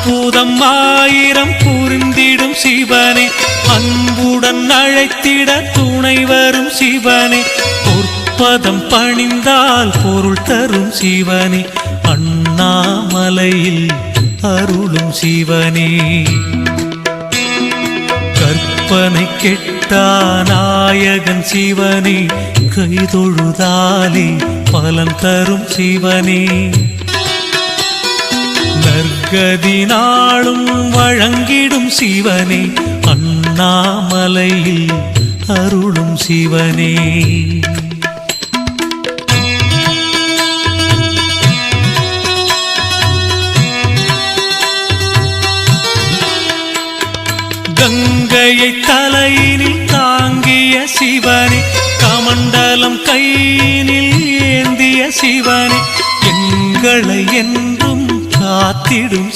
அற்புதம் ஆயிரம் புரிந்திடும் சிவனே, அன்புடன் அழைத்திட துணை வரும் சிவனே, பொற்பதம் பணிந்தால் பொருள் தரும் சிவனே, அண்ணாமலையில் அருளும் சிவனே. கற்பனை கெட்டா நாயகன் சிவனே, கைதொழுதாலே பலன் தரும் சிவனே, நற்கதி நாளும் வழங்கிடும் சிவனே, அண்ணாமலையில் அருளும் சிவனே. கங்கையை தலையினில் தாங்கிய சிவனே, கமண்டலம் கையினில் ஏந்திய சிவனே, எங்களை என்றும் காத்திடும்